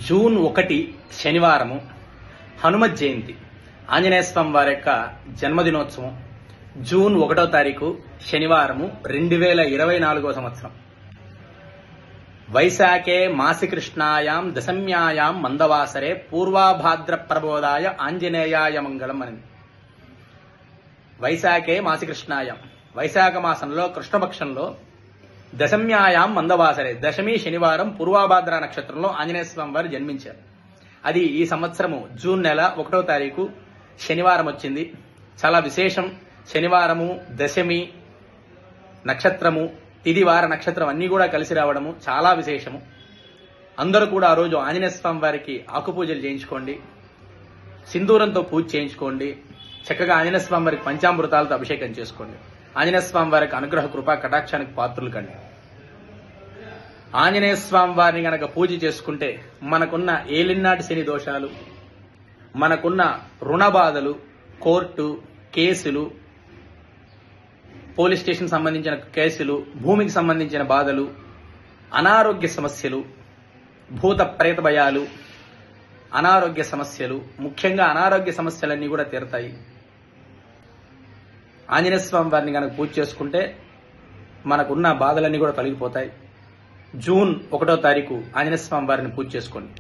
June 1 శనివారము హనుమత్ జయంతి, ఆంజనేయ స్వామి వారి యొక్క జన్మదినోత్సవం. జూన్ 1వ తారీఖు శనివారము 2024వ సంవత్సరం. వైశాఖే మాసి కృష్ణాయాం దశమ్యాయాం మందవాసరే పూర్వాభాద్ర ప్రబోధాయ ఆంజనేయాయ మంగళం అని. వైశాఖే మాసి కృష్ణాయాం, వైశాఖ మాసంలో కృష్ణపక్షంలో దశమ్యాయాం మందవాసరే, దశమి శనివారం పూర్వాభాద్ర నక్షత్రంలో ఆంజనేయ స్వామి వారు జన్మించారు. అది ఈ సంవత్సరము జూన్ నెల 1వ తారీఖు శనివారం వచ్చింది. చాలా విశేషం. శనివారము, దశమి నక్షత్రము, తిది వార నక్షత్రం అన్ని కూడా కలిసి రావడము చాలా విశేషము. అందరూ కూడా ఆ రోజు ఆంజనేయ స్వామి వారికి ఆకుపూజలు చేయించుకోండి, సింధూరంతో పూజ చేయించుకోండి, చక్కగా ఆంజనేయ స్వామి వారికి పంచామృతాలతో అభిషేకం చేసుకోండి. ఆంజనేయ స్వామి వారికి అనుగ్రహ కృపా కటాక్షానికి పాత్రులు కండి. ఆంజనేయ స్వామి వారిని గనక పూజ చేసుకుంటే మనకున్న ఏలినాటి శని దోషాలు, మనకున్న రుణ బాధలు, కోర్టు కేసులు, పోలీస్ స్టేషన్ సంబంధించిన కేసులు, భూమికి సంబంధించిన బాధలు, అనారోగ్య సమస్యలు, భూత ప్రేత భయాలు, అనారోగ్య సమస్యలు, ముఖ్యంగా అనారోగ్య సమస్యలన్నీ కూడా తీరతాయి. ఆంజనేయ స్వామి వారిని కనుక పూజ చేసుకుంటే మనకున్న బాధలన్నీ కూడా తొలగిపోతాయి. జూన్ 1వ తారీఖు ఆంజనేయ స్వామి వారిని పూజ చేసుకోండి.